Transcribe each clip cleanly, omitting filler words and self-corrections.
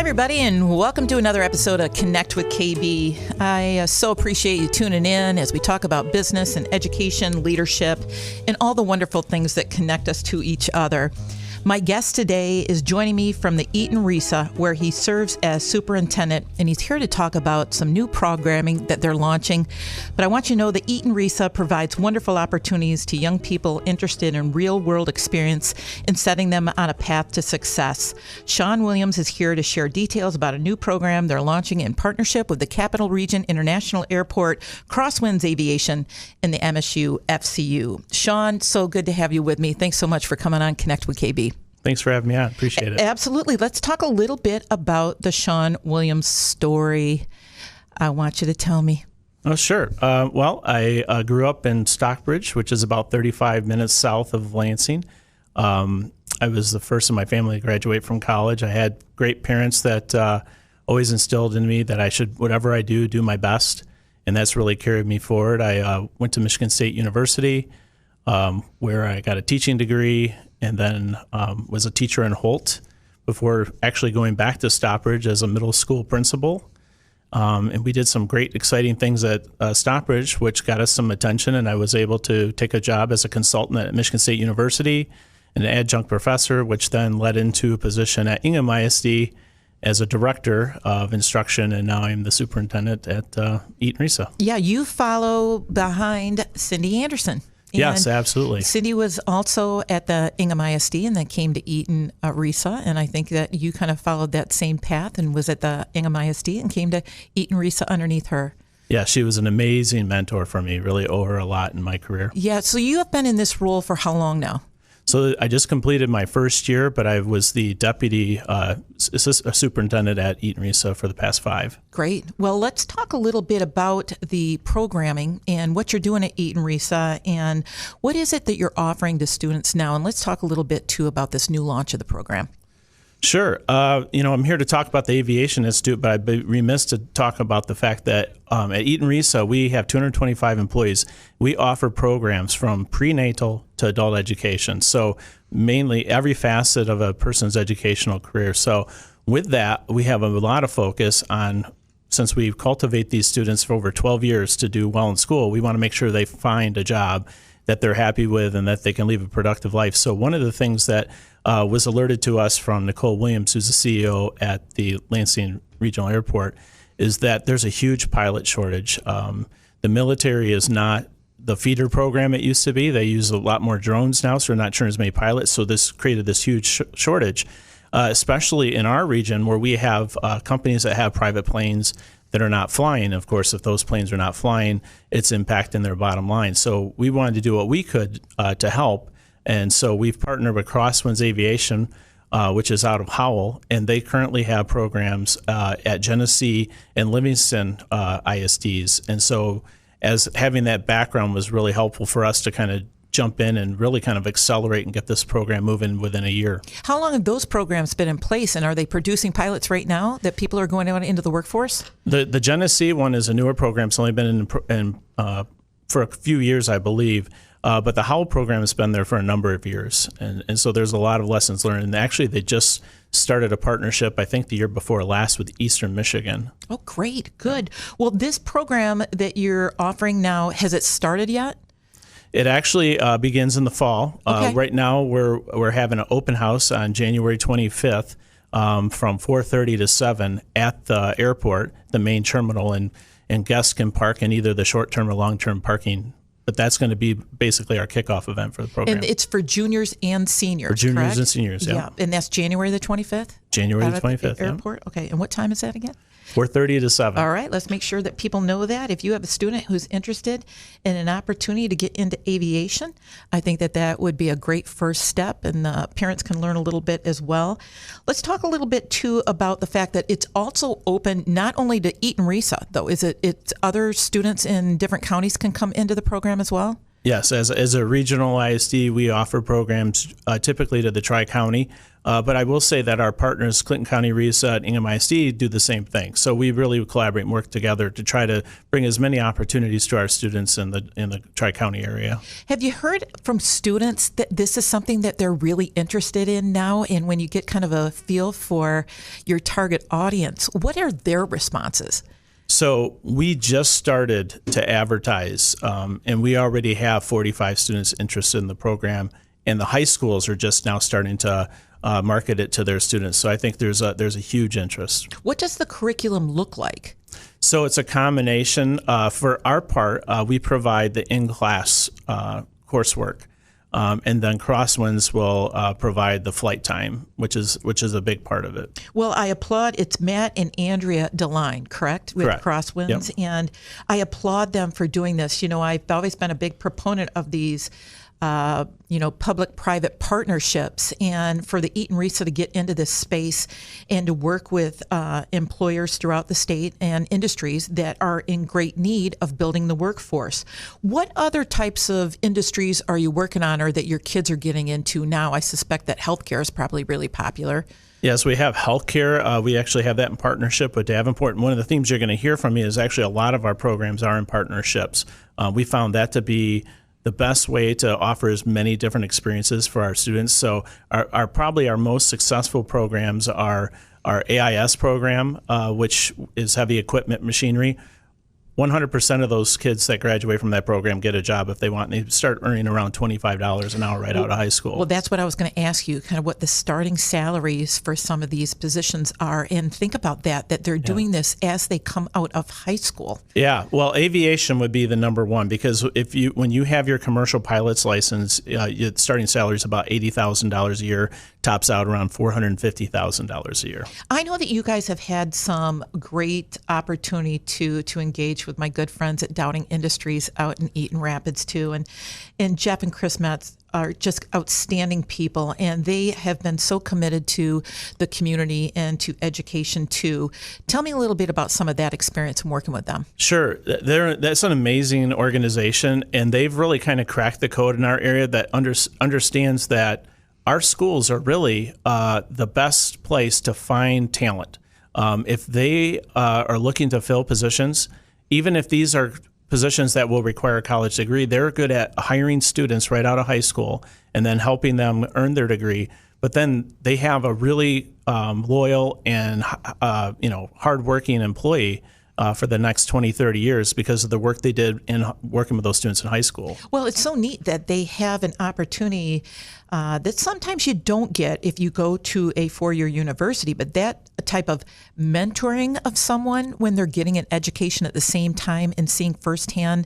everybody, and welcome to another episode of Connect with KB. I so appreciate you tuning in as we talk about business and education, leadership, and all the wonderful things that connect us to each other. My guest today is joining me from the Eaton RESA, where he serves as superintendent, and he's here to talk about some new programming that they're launching. But I want you to know that Eaton RESA provides wonderful opportunities to young people interested in real-world experience and setting them on a path to success. Sean Williams is here to share details about a new program they're launching in partnership with the Capital Region International Airport, Crosswinds Aviation, and the MSUFCU. Sean, so good to have you with me. Thanks so much for coming on Connect with KB. Thanks for having me on. Appreciate it. Absolutely. Let's talk a little bit about the Sean Williams story. I want you to tell me. Oh, sure. Well, I grew up in Stockbridge, which is about 35 minutes south of Lansing. I was the first in my family to graduate from college. I had great parents that always instilled in me that I should, whatever I do my best. And that's really carried me forward. I went to Michigan State University, where I got a teaching degree, and then was a teacher in Holt before actually going back to Stockbridge as a middle school principal. And we did some great, exciting things at Stockbridge, which got us some attention, and I was able to take a job as a consultant at Michigan State University, an adjunct professor, which then led into a position at Ingham ISD as a director of instruction, and now I'm the superintendent at Eaton RESA. Yeah, you follow behind Cindy Anderson. Yes, absolutely. Cindy was also at the Ingham ISD and then came to Eaton RESA, and I think that you kind of followed that same path and was at the Ingham ISD and came to Eaton RESA underneath her. Yeah, she was an amazing mentor for me, really owe her a lot in my career. Yeah, so you have been in this role for how long now? So I just completed my first year, but I was the deputy superintendent at Eaton RESA for the past 5. Great. Well, let's talk a little bit about the programming and what you're doing at Eaton RESA and what is it that you're offering to students now? And let's talk a little bit, too, about this new launch of the program. Sure. I'm here to talk about the Aviation Institute, but I'd be remiss to talk about the fact that at Eaton RESA, we have 225 employees. We offer programs from prenatal to adult education. So mainly every facet of a person's educational career. So with that, we have a lot of focus on, since we cultivate these students for over 12 years to do well in school, we want to make sure they find a job that they're happy with and that they can live a productive life. So one of the things that was alerted to us from Nicole Williams, who's the CEO at the Lansing Regional Airport, is that there's a huge pilot shortage. The military is not the feeder program it used to be. They use a lot more drones now, so they're not sure as many pilots. So this created this huge shortage, especially in our region where we have companies that have private planes that are not flying. Of course, if those planes are not flying, it's impacting their bottom line. So we wanted to do what we could to help. And so we've partnered with Crosswinds Aviation, which is out of Howell, and they currently have programs at Genesee and Livingston ISDs. And so as having that background was really helpful for us to kind of jump in and really kind of accelerate and get this program moving within a year. How long have those programs been in place, and are they producing pilots right now that people are going out into the workforce? The Genesee one is a newer program. It's only been in for a few years, I believe. But the Howell program has been there for a number of years. And so there's a lot of lessons learned. And actually, they just started a partnership, I think the year before last, with Eastern Michigan. Oh, great. Good. Well, this program that you're offering now, has it started yet? It actually begins in the fall. Okay. Right now, we're having an open house on January 25th from 4:30 to 7 at the airport, the main terminal, and guests can park in either the short-term or long-term parking. But that's going to be basically our kickoff event for the program. And it's for juniors and seniors, For juniors correct? and seniors, yeah. And that's January the 25th? January the Out 25th, at the airport? Yeah. Okay. And what time is that again? 4:30 to 7. All right. Let's make sure that people know that. If you have a student who's interested in an opportunity to get into aviation, I think that that would be a great first step, and parents can learn a little bit as well. Let's talk a little bit, too, about the fact that it's also open not only to Eaton RESA, though. It's other students in different counties can come into the program as well? Yes, as a regional ISD, we offer programs typically to the Tri-County But I will say that our partners, Clinton County RESA and Ingham ISD, do the same thing. So we really collaborate and work together to try to bring as many opportunities to our students in the Tri-County area. Have you heard from students that this is something that they're really interested in now? And when you get kind of a feel for your target audience, what are their responses? So we just started to advertise, and we already have 45 students interested in the program, and the high schools are just now starting to market it to their students. So I think there's a huge interest. What does the curriculum look like? So it's a combination. For our part, we provide the in-class coursework. And then Crosswinds will provide the flight time, which is a big part of it. Well, I applaud. It's Matt and Andrea DeLine, correct? With Correct. Crosswinds. Yep. And I applaud them for doing this. You know, I've always been a big proponent of these public-private partnerships, and for the Eaton RESA to get into this space and to work with employers throughout the state and industries that are in great need of building the workforce. What other types of industries are you working on or that your kids are getting into now? I suspect that healthcare is probably really popular. Yes, we have healthcare. We actually have that in partnership with Davenport. And one of the themes you're going to hear from me is actually a lot of our programs are in partnerships. We found that to be the best way to offer as many different experiences for our students. So probably our most successful programs are our AIS program, which is heavy equipment machinery. 100% of those kids that graduate from that program get a job if they want, and they start earning around $25 an hour right out of high school. Well, that's what I was going to ask you, kind of what the starting salaries for some of these positions are. And think about that they're doing this as they come out of high school. Yeah, well, aviation would be the number one, because when you have your commercial pilot's license, your starting salary is about $80,000 a year, tops out around $450,000 a year. I know that you guys have had some great opportunity to engage with my good friends at Dowding Industries out in Eaton Rapids too, and Jeff and Chris Metz are just outstanding people, and they have been so committed to the community and to education too. Tell me a little bit about some of that experience in working with them. Sure. That's an amazing organization, and they've really kind of cracked the code in our area that understands that our schools are really the best place to find talent. If they are looking to fill positions, even if these are positions that will require a college degree, they're good at hiring students right out of high school and then helping them earn their degree. But then they have a really loyal and hardworking employee for the next 20, 30 years because of the work they did in working with those students in high school. Well, it's so neat that they have an opportunity that sometimes you don't get if you go to a four-year university, but that type of mentoring of someone when they're getting an education at the same time and seeing firsthand,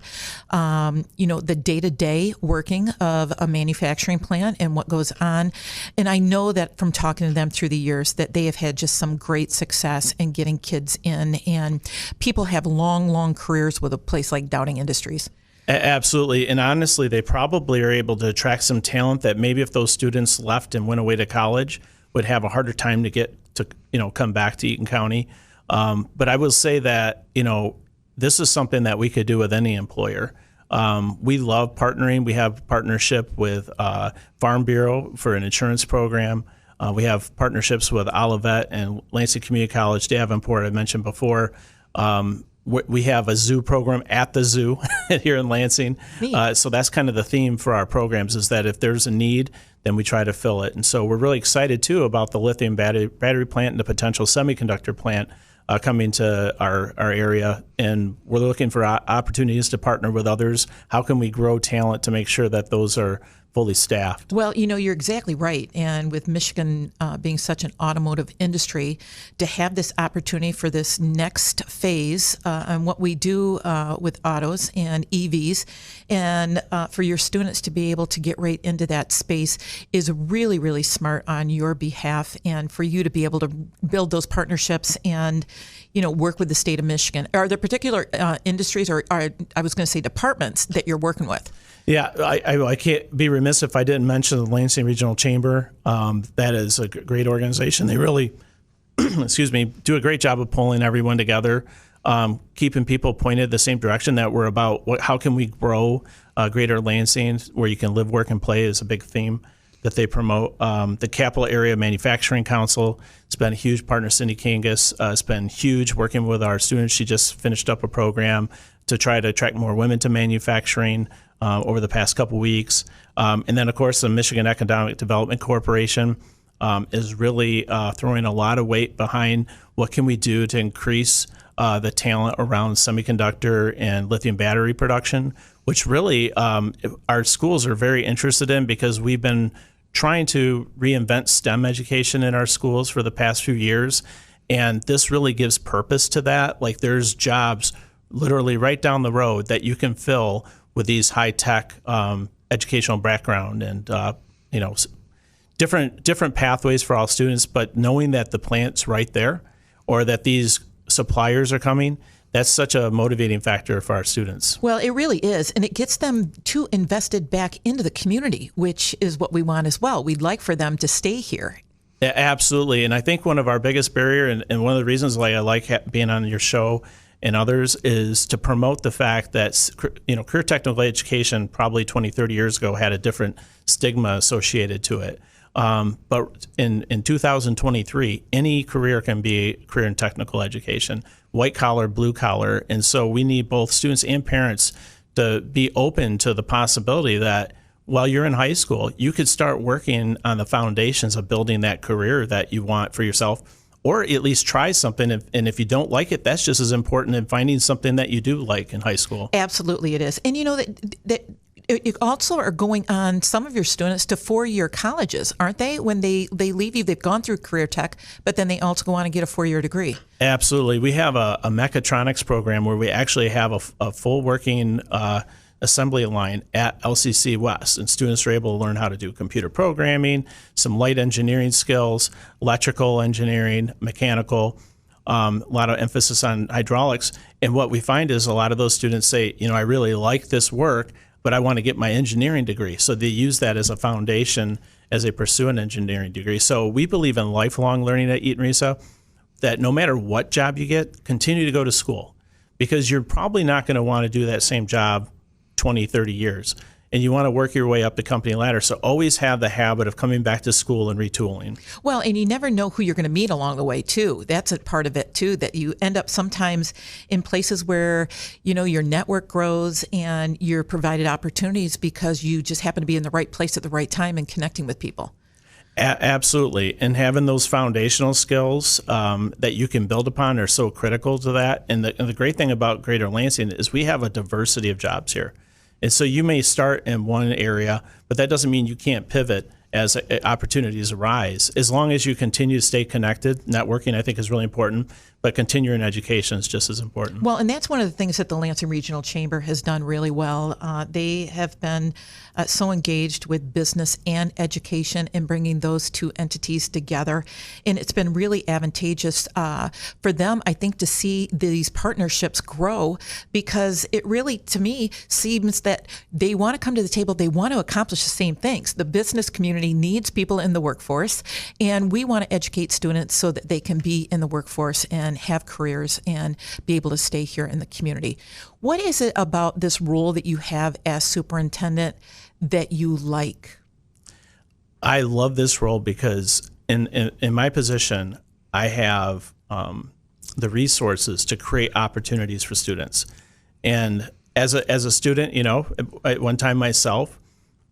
the day-to-day working of a manufacturing plant and what goes on. And I know that from talking to them through the years that they have had just some great success in getting kids in, and people have long, long careers with a place like Dowding Industries. Absolutely. And honestly, they probably are able to attract some talent that maybe if those students left and went away to college would have a harder time to get to, come back to Eaton County. But I will say that, this is something that we could do with any employer. We love partnering. We have partnership with Farm Bureau for an insurance program. We have partnerships with Olivet and Lansing Community College, Davenport, I mentioned before. We have a zoo program at the zoo here in Lansing. So that's kind of the theme for our programs, is that if there's a need, then we try to fill it. And so we're really excited, too, about the lithium battery plant and the potential semiconductor plant coming to our area. And we're looking for opportunities to partner with others. How can we grow talent to make sure that those are fully staffed? Well, you're exactly right. And with Michigan being such an automotive industry, to have this opportunity for this next phase and what we do with autos and EVs, and for your students to be able to get right into that space is really, really smart on your behalf, and for you to be able to build those partnerships and work with the state of Michigan. Are there particular industries or I was going to say departments that you're working with? Yeah, I can't be remiss if I didn't mention the Lansing Regional Chamber. That is a great organization. They really, do a great job of pulling everyone together, keeping people pointed the same direction that we're about. How can we grow Greater Lansing where you can live, work, and play is a big theme. that they promote. The Capital Area Manufacturing Council, it's been a huge partner. Cindy Kangas has been huge working with our students. She just finished up a program to try to attract more women to manufacturing over the past couple weeks. And then, of course, the Michigan Economic Development Corporation is really throwing a lot of weight behind what can we do to increase the talent around semiconductor and lithium battery production, which really our schools are very interested in, because we've been trying to reinvent STEM education in our schools for the past few years. And this really gives purpose to that. Like, there's jobs literally right down the road that you can fill with these high-tech educational background and, different pathways for all students, but knowing that the plant's right there or that these suppliers are coming, that's such a motivating factor for our students. Well, it really is. And it gets them too invested back into the community, which is what we want as well. We'd like for them to stay here. Yeah, absolutely. And I think one of our biggest barrier, and one of the reasons why I like being on your show and others, is to promote the fact that, career technical education probably 20, 30 years ago had a different stigma associated to it. But in 2023, any career can be a career in technical education, white collar, blue collar. And so we need both students and parents to be open to the possibility that while you're in high school, you could start working on the foundations of building that career that you want for yourself, or at least try something. And if you don't like it, that's just as important in finding something that you do like in high school. Absolutely it is. And you know that you also are going on, some of your students, to 4-year colleges, aren't they? When they leave you, they've gone through career tech, but then they also go on and get a 4-year degree. Absolutely. We have a mechatronics program where we actually have a full working assembly line at LCC West, and students are able to learn how to do computer programming, some light engineering skills, electrical engineering, mechanical, a lot of emphasis on hydraulics. And what we find is a lot of those students say, I really like this work, but I want to get my engineering degree. So they use that as a foundation as they pursue an engineering degree. So we believe in lifelong learning at Eaton RESA, that no matter what job you get, continue to go to school, because you're probably not going to want to do that same job 20, 30 years. And you want to work your way up the company ladder. So always have the habit of coming back to school and retooling. Well, and you never know who you're going to meet along the way, too. That's a part of it, too, that you end up sometimes in places where, your network grows and you're provided opportunities because you just happen to be in the right place at the right time and connecting with people. Absolutely. And having those foundational skills that you can build upon are so critical to that. And the great thing about Greater Lansing is we have a diversity of jobs here. And so you may start in one area, but that doesn't mean you can't pivot as opportunities arise. As long as you continue to stay connected, networking I think is really important, but continuing education is just as important. Well, and that's one of the things that the Lansing Regional Chamber has done really well. They have been so engaged with business and education and bringing those two entities together. And it's been really advantageous for them, I think, to see these partnerships grow, because it really, to me, seems that they want to come to the table. They want to accomplish the same things. The business community needs people in the workforce, and we want to educate students so that they can be in the workforce and have careers and be able to stay here in the community. What is it about this role that you have as superintendent that you like? I love this role because in my position, I have the resources to create opportunities for students. And as a student, at one time myself,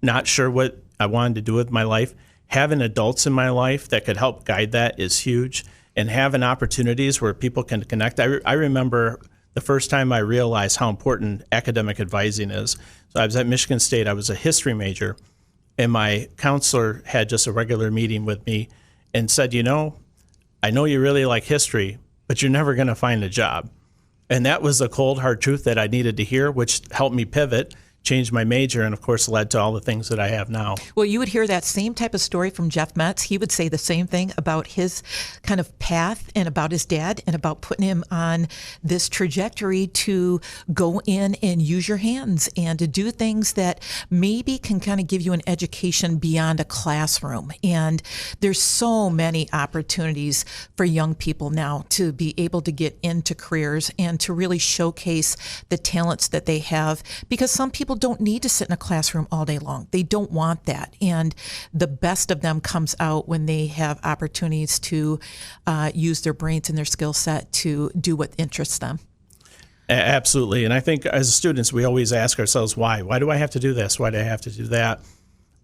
not sure what I wanted to do with my life, having adults in my life that could help guide that is huge. And having opportunities where people can connect. I remember the first time I realized how important academic advising is. So I was at Michigan State. I was a history major, and my counselor had just a regular meeting with me and said, I know you really like history, but you're never going to find a job. And that was the cold, hard truth that I needed to hear, which helped me pivot, changed my major, and of course led to all the things that I have now. Well, you would hear that same type of story from Jeff Metz. He would say the same thing about his kind of path and about his dad and about putting him on this trajectory to go in and use your hands and to do things that maybe can kind of give you an education beyond a classroom. And there's so many opportunities for young people now to be able to get into careers and to really showcase the talents that they have, because some people people don't need to sit in a classroom all day long. They don't want that. And the best of them comes out when they have opportunities to use their brains and their skill set to do what interests them. Absolutely. And I think as students, we always ask ourselves, why? Why do I have to do this? Why do I have to do that?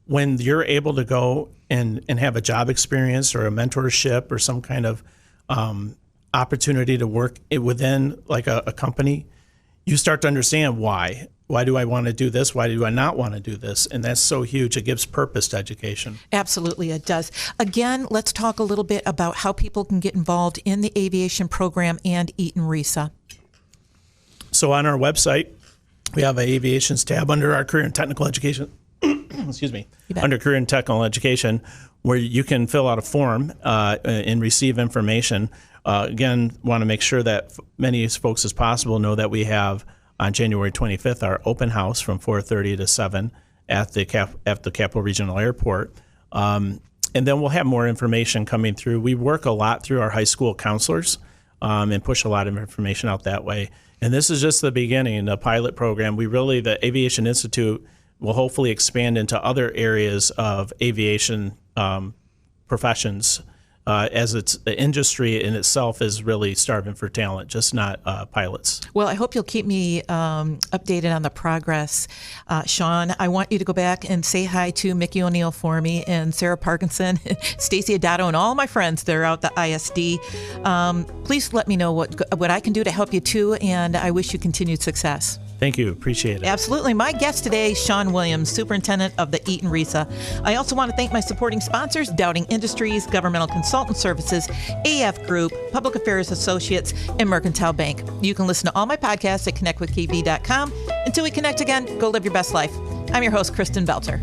When you're able to go and have a job experience or a mentorship or some kind of opportunity to work within like a company, you start to understand why. Why do I want to do this? Why do I not want to do this? And that's so huge. It gives purpose to education. Absolutely, it does. Again, let's talk a little bit about how people can get involved in the aviation program and Eaton RESA. So on our website, we have an aviations tab under our career and technical education. Excuse me. Under career and technical education, where you can fill out a form and receive information. Again, want to make sure that many folks as possible know that we have on January 25th our open house from 4:30 to 7 at the Capital Regional Airport. And then we'll have more information coming through. We work a lot through our high school counselors and push a lot of information out that way. And this is just the beginning, the pilot program. The Aviation Institute will hopefully expand into other areas of aviation professions as the industry in itself is really starving for talent, just not pilots. Well, I hope you'll keep me updated on the progress. Sean, I want you to go back and say hi to Mickey O'Neill for me and Sarah Parkinson, Stacy Adato, and all my friends that are out at the ISD. Please let me know what I can do to help you too, and I wish you continued success. Thank you. Appreciate it. Absolutely. My guest today, Sean Williams, Superintendent of the Eaton RESA. I also want to thank my supporting sponsors, Dowding Industries, Governmental Consultant Services, AF Group, Public Affairs Associates, and Mercantile Bank. You can listen to all my podcasts at connectwithkb.com. Until we connect again, go live your best life. I'm your host, Kristen Belter.